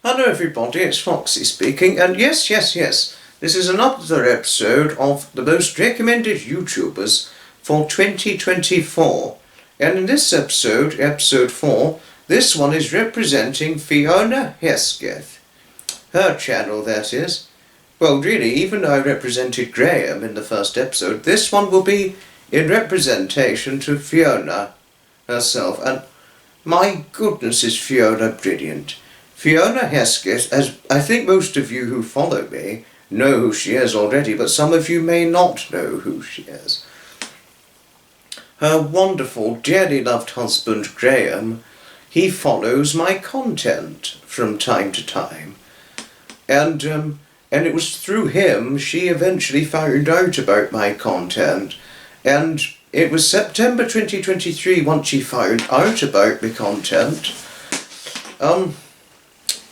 Hello everybody, it's Foxy speaking, and yes, this is another episode of the most recommended YouTubers for 2024. And in this episode, episode 4, this one is representing Fiona Hesketh. Her channel, that is. Well, really, even though I represented Graham in the first episode, this one will be in representation to Fiona herself. And my goodness, is Fiona brilliant. Fiona Hesketh, as I think most of you who follow me know who she is already, but some of you may not know who she is. Her wonderful, dearly loved husband Graham, he follows my content from time to time. And it was through him she eventually found out about my content. And it was September 2023 once she found out about the content.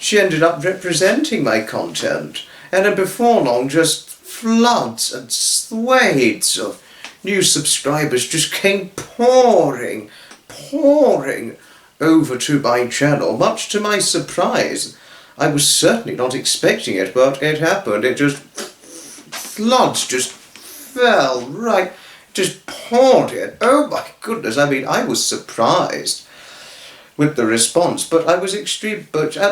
She ended up representing my content, and then before long just floods and swathes of new subscribers just came pouring over to my channel, much to my surprise. I was certainly not expecting it, but it happened. It just, floods just fell right, just poured in. Oh my goodness, I mean, I was surprised with the response, but at the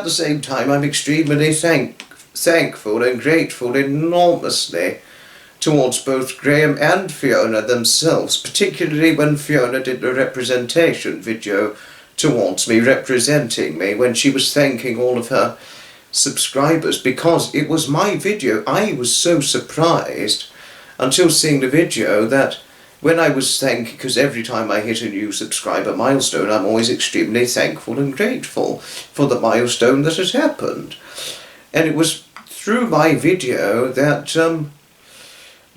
same time I'm extremely thankful and grateful enormously towards both Graham and Fiona themselves, particularly when Fiona did the representation video towards me, representing me, when she was thanking all of her subscribers, because it was my video. I was so surprised until seeing the video that when I was thanked, because every time I hit a new subscriber milestone, I'm always extremely thankful and grateful for the milestone that has happened. And it was through my video that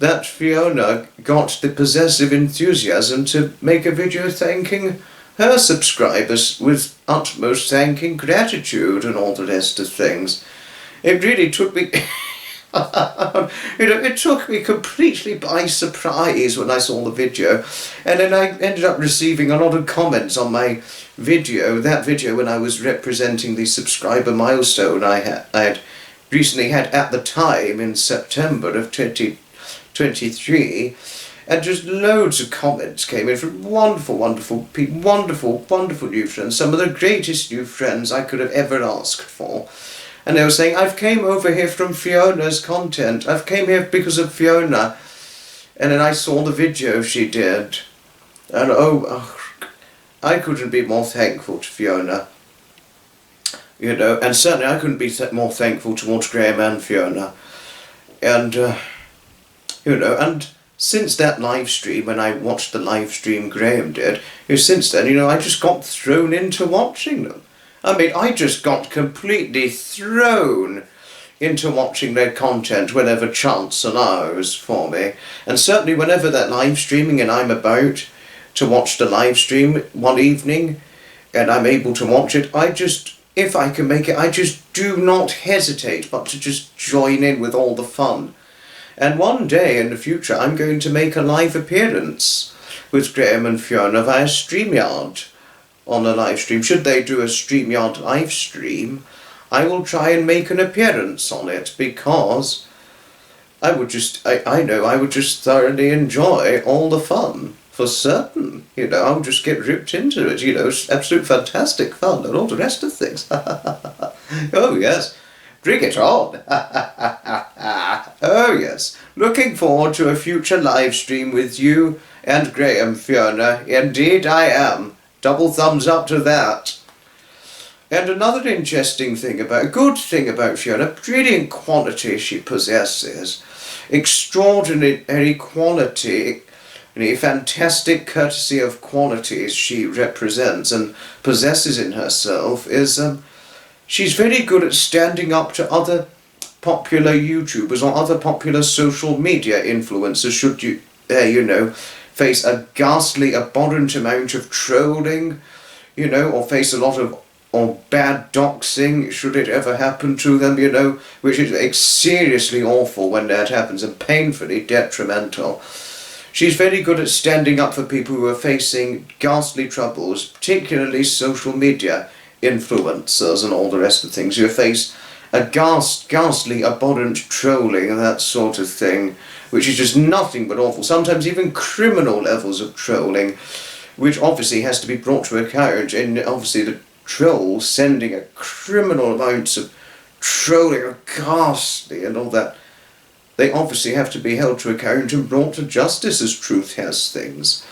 that Fiona got the possessive enthusiasm to make a video thanking her subscribers with utmost thanking, gratitude, and all the rest of things. It really took me... it took me completely by surprise when I saw the video, and then I ended up receiving a lot of comments on my video, that video when I was representing the subscriber milestone I had recently had at the time in September of 2023, and just loads of comments came in from wonderful people, wonderful new friends, some of the greatest new friends I could have ever asked for. And they were saying, I've came over here from Fiona's content. I've came here because of Fiona. And then I saw the video she did. And I couldn't be more thankful to Fiona. You know, and certainly I couldn't be more thankful towards Graham and Fiona. And, you know, and since that live stream, when I watched the live stream Graham did, since then, you know, I just got thrown into watching them. I mean, I just got completely thrown into watching their content whenever chance allows for me. And certainly whenever they're live streaming and I'm about to watch the live stream one evening and I'm able to watch it, if I can make it, I just do not hesitate but to just join in with all the fun. And one day in the future I'm going to make a live appearance with Graham and Fiona via StreamYard. On a live stream. Should they do a StreamYard live stream, I will try and make an appearance on it, because I would just thoroughly enjoy all the fun, for certain. You know, I'll just get ripped into it, you know, absolute fantastic fun and all the rest of things. Oh yes, bring it on. Oh yes, looking forward to a future live stream with you and Graham, Fiona. Indeed I am. Double thumbs up to that. And another good thing about Fiona, brilliant quality she possesses, extraordinary quality, fantastic courtesy of qualities she represents and possesses in herself, is she's very good at standing up to other popular YouTubers or other popular social media influencers should you face a ghastly, abhorrent amount of trolling, you know, or face a lot of bad doxing, should it ever happen to them, you know, which is seriously awful when that happens and painfully detrimental. She's very good at standing up for people who are facing ghastly troubles, particularly social media influencers and all the rest of things. You face a ghastly, abhorrent trolling and that sort of thing, which is just nothing but awful. Sometimes even criminal levels of trolling, which obviously has to be brought to account, and obviously the trolls sending a criminal amounts of trolling are ghastly and all that. They obviously have to be held to account and brought to justice as truth has things.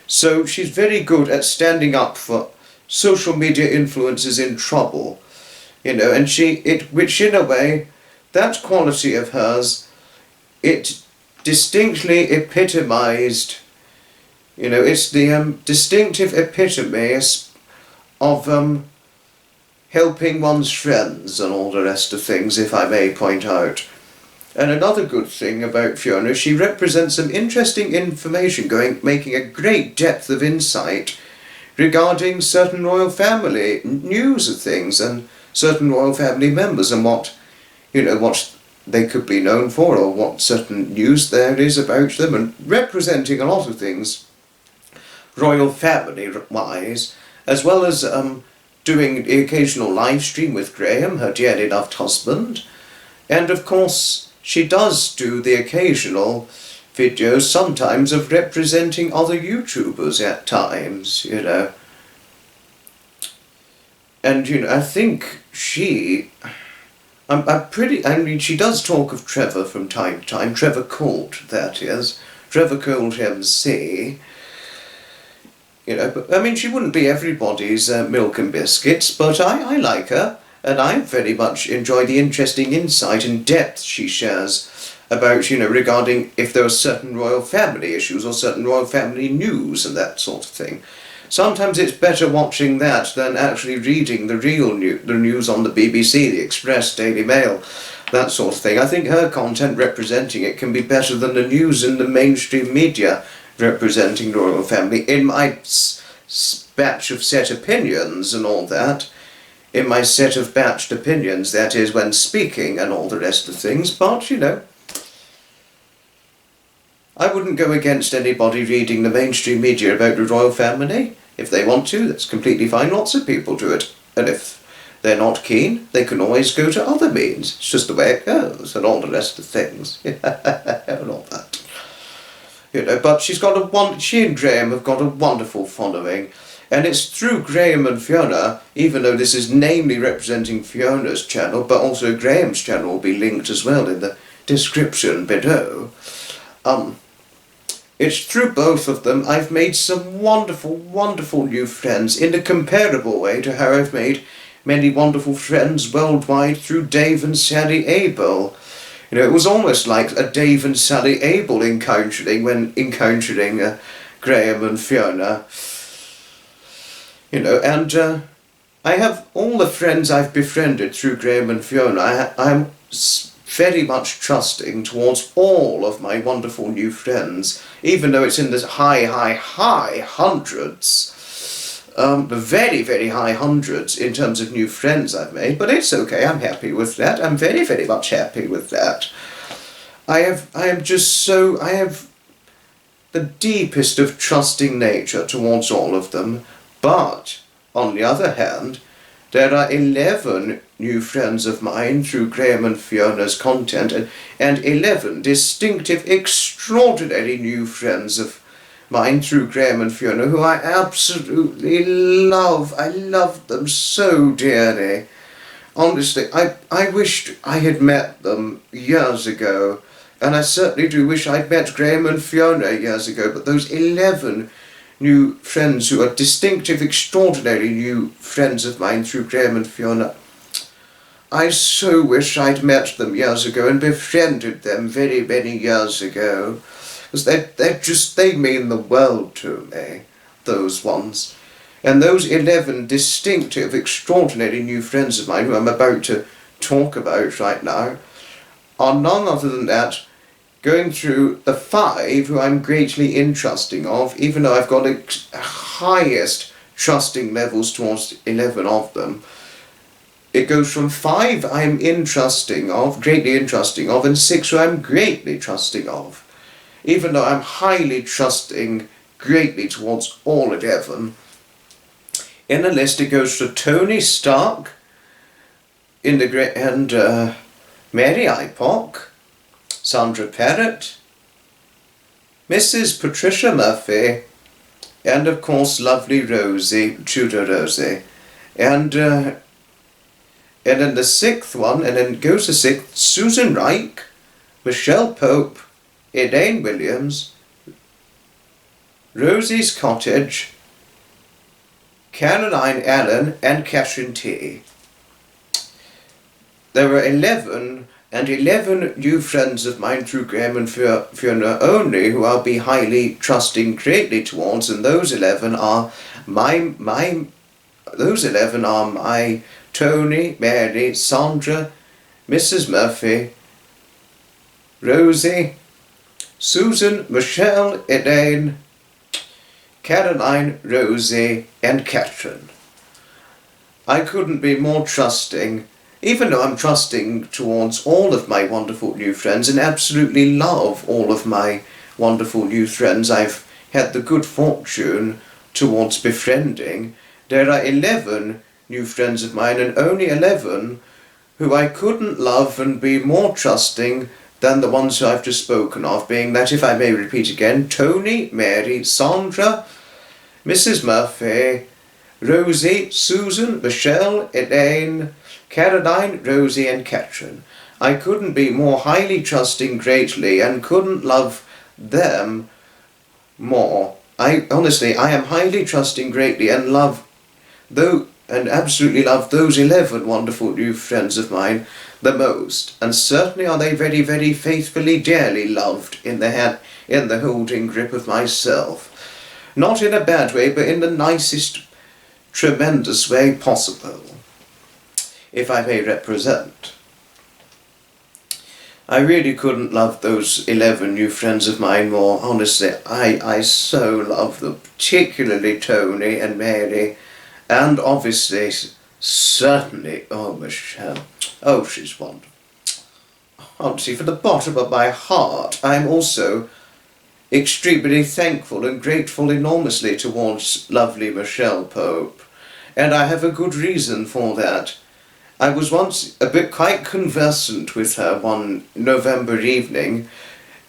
So she's very good at standing up for social media influencers in trouble, you know, and which in a way, that quality of hers, it distinctly epitomised, you know, it's the distinctive epitome of helping one's friends and all the rest of things, if I may point out. And another good thing about Fiona, she represents some interesting information, making a great depth of insight regarding certain royal family news of things and certain royal family members and what, you know, what they could be known for or what certain news there is about them, and representing a lot of things royal family wise, as well as doing the occasional live stream with Graham, her dearly loved husband, and of course she does do the occasional videos sometimes of representing other YouTubers at times, you know. And, you know, I think she... I mean, she does talk of Trevor from time to time. Trevor Colt, that is. Trevor Colt MC. You know, but, I mean, she wouldn't be everybody's milk and biscuits, but I like her. And I very much enjoy the interesting insight and depth she shares about, you know, regarding if there are certain royal family issues or certain royal family news and that sort of thing. Sometimes it's better watching that than actually reading the real the news on the BBC, the Express, Daily Mail, that sort of thing. I think her content representing it can be better than the news in the mainstream media representing the royal family. In my batch of set opinions and all that, in my set of batched opinions, that is, when speaking and all the rest of things, but, you know, I wouldn't go against anybody reading the mainstream media about the royal family. If they want to, that's completely fine. Lots of people do it. And if they're not keen, they can always go to other means. It's just the way it goes, and all the rest of things. And all that. You know, but she and Graham have got a wonderful following. And it's through Graham and Fiona, even though this is namely representing Fiona's channel, but also Graham's channel will be linked as well in the description below. It's through both of them I've made some wonderful, wonderful new friends in a comparable way to how I've made many wonderful friends worldwide through Dave and Sally Abel. You know, it was almost like a Dave and Sally Abel encountering Graham and Fiona. You know, and I have all the friends I've befriended through Graham and Fiona. I'm very much trusting towards all of my wonderful new friends, even though it's in the high hundreds, very, very high hundreds in terms of new friends I've made, but it's okay, I'm happy with that. I'm very, very much happy with that. I have the deepest of trusting nature towards all of them, but, on the other hand, there are 11 new friends of mine through Graham and Fiona's content, and 11 distinctive, extraordinary new friends of mine through Graham and Fiona who I absolutely love. I love them so dearly. Honestly, I wished I had met them years ago, and I certainly do wish I'd met Graham and Fiona years ago, but those 11 new friends who are distinctive, extraordinary new friends of mine through Graham and Fiona, I so wish I'd met them years ago and befriended them very many years ago, because they mean the world to me, those ones. And those 11 distinctive, extraordinary new friends of mine who I'm about to talk about right now are none other than that, going through the 5 who I'm greatly intrusting of, even though I've got highest trusting levels towards 11 of them. It goes from 5 I'm greatly intrusting of, and 6 who I'm greatly trusting of. Even though I'm highly trusting greatly towards all 11, In the list it goes to Tony Stark, and Mary Ipock, Sandra Perrott, Mrs. Patricia Murphy, and of course lovely Rosie, Tudor Rosie. And then the sixth one, and then it goes to sixth, Susan Reich, Michelle Pope, Elaine Williams, Rosie's Cottage, Caroline Allen, and Catherine T. There were 11 new friends of mine through Graham and Fiona only, who I'll be highly trusting greatly towards, and those 11 are my Tony, Mary, Sandra, Mrs. Murphy, Rosie, Susan, Michelle, Elaine, Caroline, Rosie, and Catherine. I couldn't be more trusting, even though I'm trusting towards all of my wonderful new friends and absolutely love all of my wonderful new friends I've had the good fortune towards befriending. There are 11 new friends of mine, and only 11 who I couldn't love and be more trusting than the ones who I've just spoken of, being that, if I may repeat again, Tony, Mary, Sandra, Mrs. Murphy, Rosie, Susan, Michelle, Elaine, Caroline, Rosie, and Catherine. I couldn't be more highly trusting greatly and couldn't love them more. I am highly trusting greatly and absolutely love those 11 wonderful new friends of mine the most, and certainly are they very, very faithfully, dearly loved in the holding grip of myself. Not in a bad way, but in the nicest, tremendous way possible, if I may represent. I really couldn't love those 11 new friends of mine more. Honestly, I so love them, particularly Tony and Mary, and obviously, certainly, Michelle. Oh, she's wonderful. Honestly, from the bottom of my heart, I'm also extremely thankful and grateful enormously towards lovely Michelle Pope, and I have a good reason for that. I was once quite conversant with her one November evening,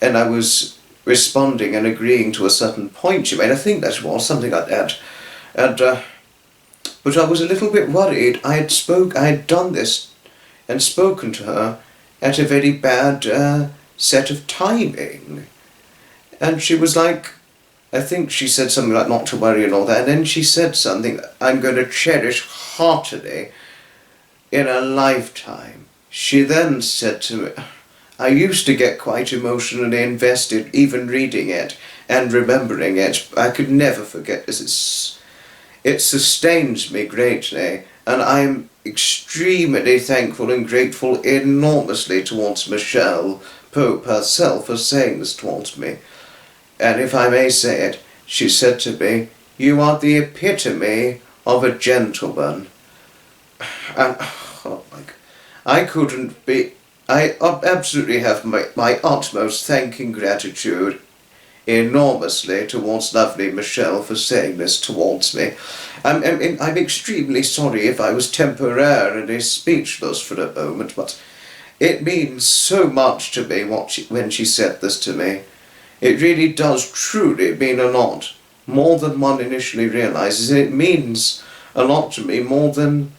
and I was responding and agreeing to a certain point she made. I think that was something like that, and but I was a little bit worried. I had done this and spoken to her at a very bad set of timing. And she was like, I think she said something like not to worry and all that, and then she said something I'm going to cherish heartily in a lifetime. She then said to me, I used to get quite emotionally invested even reading it and remembering it. I could never forget this. It sustains me greatly, and I'm extremely thankful and grateful enormously towards Michelle Pope herself for saying this towards me. And if I may say it, she said to me, you are the epitome of a gentleman. And, oh my God, I absolutely have my utmost thank and gratitude enormously towards lovely Michelle for saying this towards me. I'm extremely sorry if I was temporarily speechless for a moment, but it means so much to me when she said this to me. It really does truly mean a lot, more than one initially realises. It means a lot to me, more than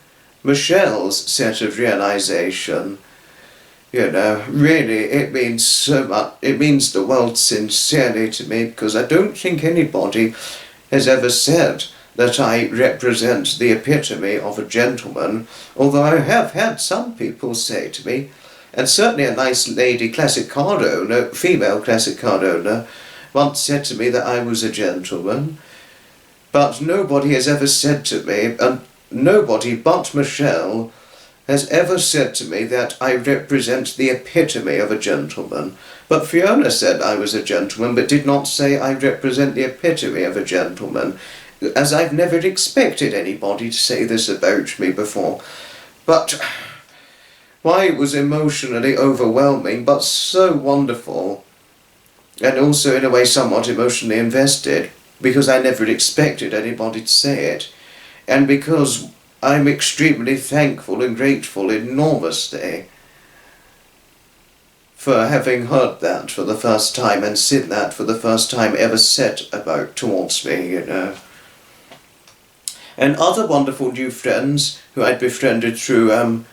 Michelle's set of realisation. You know, really, it means so much. It means the world sincerely to me, because I don't think anybody has ever said that I represent the epitome of a gentleman, although I have had some people say to me, and certainly a nice lady classic car owner, female classic car owner, once said to me that I was a gentleman, but nobody has ever said to me, and nobody but Michelle has ever said to me that I represent the epitome of a gentleman. But Fiona said I was a gentleman, but did not say I represent the epitome of a gentleman, as I've never expected anybody to say this about me before. But why it was emotionally overwhelming, but so wonderful, and also in a way somewhat emotionally invested, because I never expected anybody to say it. and because I'm extremely thankful and grateful enormously for having heard that for the first time and seen that for the first time ever said about towards me, you know. And other wonderful new friends who I'd befriended through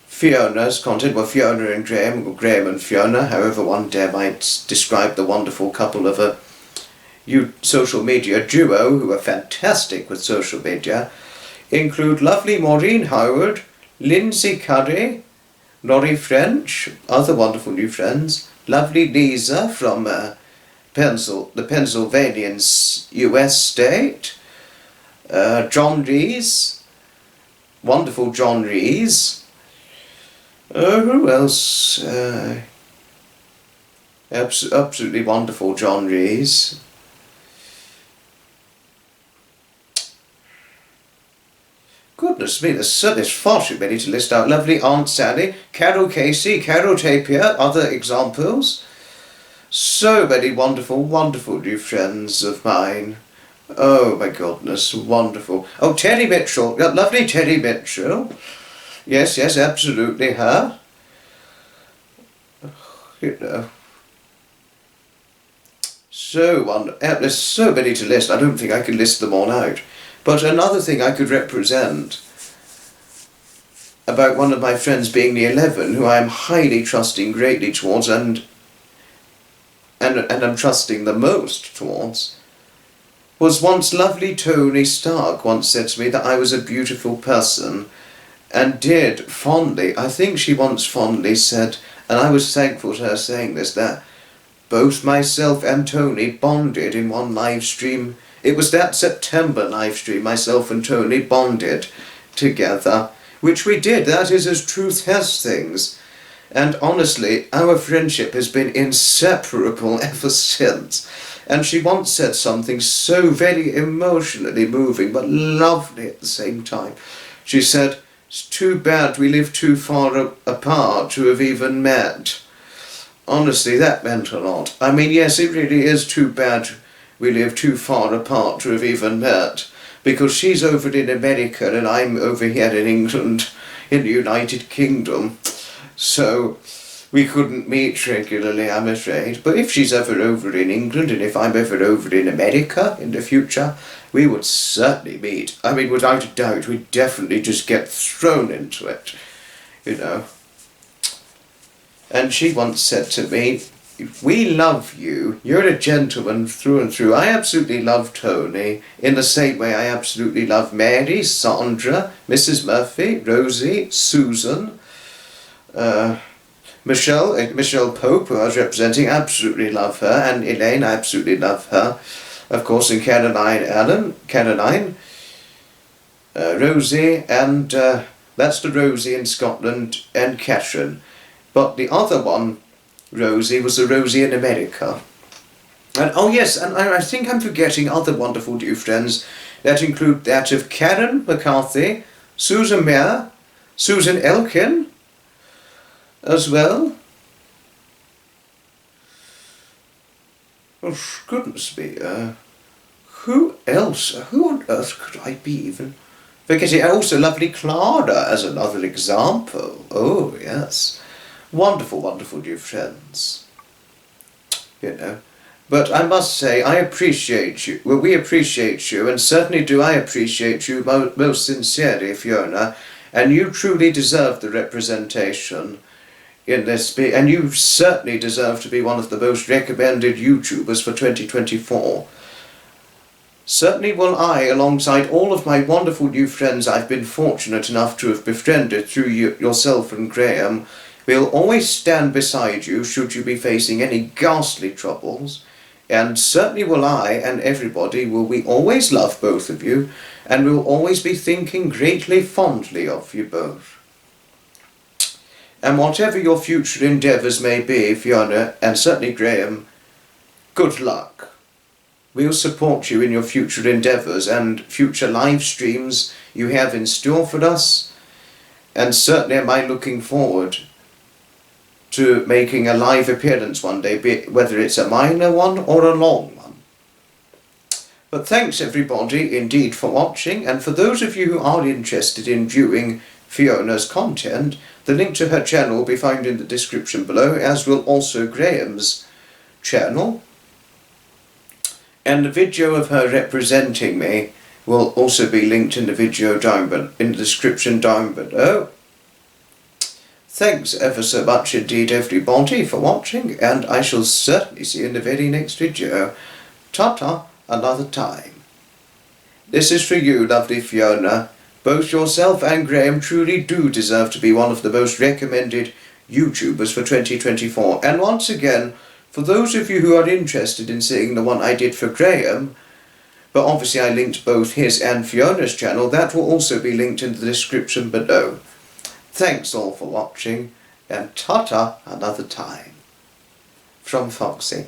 Fiona's content, well, Fiona and Graham, or Graham and Fiona, however one dare might describe the wonderful couple of a social media duo who are fantastic with social media, include lovely Maureen Howard, Lindsay Curry, Laurie French, other wonderful new friends, lovely Lisa from the Pennsylvanian US state, John Rees, wonderful John Rees. Who else? Absolutely wonderful John Rees. Goodness me, there's far too many to list out. Lovely Aunt Sally, Carol Casey, Carol Tapier, other examples. So many wonderful, wonderful new friends of mine. Oh my goodness, wonderful. Oh, Terry Mitchell, lovely Terry Mitchell. Yes, absolutely her. You know. So wonderful. There's so many to list, I don't think I can list them all out. But another thing I could represent about one of my friends being the 11, who I am highly trusting greatly towards and I'm trusting the most towards, was once lovely Tony Stark once said to me that I was a beautiful person, and did fondly, I think she once fondly said, and I was thankful to her saying this, that both myself and Tony bonded in one live stream. It was that September live stream, myself and Tony bonded together, which we did. That is as truth has things. And honestly, our friendship has been inseparable ever since. And she once said something so very emotionally moving, but lovely at the same time. She said, "It's too bad we live too far apart to have even met." Honestly, that meant a lot. I mean, yes, it really is too bad we live too far apart to have even met, because she's over in America and I'm over here in England, in the United Kingdom, so we couldn't meet regularly, I'm afraid. But if she's ever over in England and if I'm ever over in America in the future, we would certainly meet. I mean, without a doubt, we'd definitely just get thrown into it, you know. And she once said to me, "We love you, you're a gentleman through and through." I absolutely love Tony, in the same way I absolutely love Mary, Sandra, Mrs. Murphy, Rosie, Susan, Michelle Pope, who I was representing, absolutely love her, and Elaine, I absolutely love her, of course, and Caroline, Rosie, and that's the Rosie in Scotland, and Catherine. But the other one, Rosie, was the Rosie in America. And oh yes, and I think I'm forgetting other wonderful new friends that include that of Karen McCarthy, Susan Mayer, Susan Elkin as well. Oh goodness me, who else? Who on earth could I be even forgetting? Also lovely Clara as another example. Oh yes. Wonderful, wonderful new friends, you know. But I must say, I appreciate you. Well, we appreciate you, and certainly do I appreciate you most sincerely, Fiona, and you truly deserve the representation in this, and you certainly deserve to be one of the most recommended YouTubers for 2024. Certainly will I, alongside all of my wonderful new friends I've been fortunate enough to have befriended through yourself and Graham, we'll always stand beside you should you be facing any ghastly troubles, and certainly will I and everybody will we always love both of you, and will always be thinking greatly fondly of you both. And whatever your future endeavours may be, Fiona, and certainly Graham, good luck. We'll support you in your future endeavours and future live streams you have in store for us, and certainly am I looking forward to making a live appearance one day, whether it's a minor one or a long one. But thanks everybody indeed for watching, and for those of you who are interested in viewing Fiona's content, the link to her channel will be found in the description below, as will also Graham's channel. And the video of her representing me will also be linked in the video in the description down below. Thanks ever so much indeed everybody for watching, and I shall certainly see you in the very next video. Ta-ta, another time. This is for you, lovely Fiona. Both yourself and Graham truly do deserve to be one of the most recommended YouTubers for 2024. And once again, for those of you who are interested in seeing the one I did for Graham, but obviously I linked both his and Fiona's channel, that will also be linked in the description below. Thanks all for watching, and ta-ta another time. From Foxy.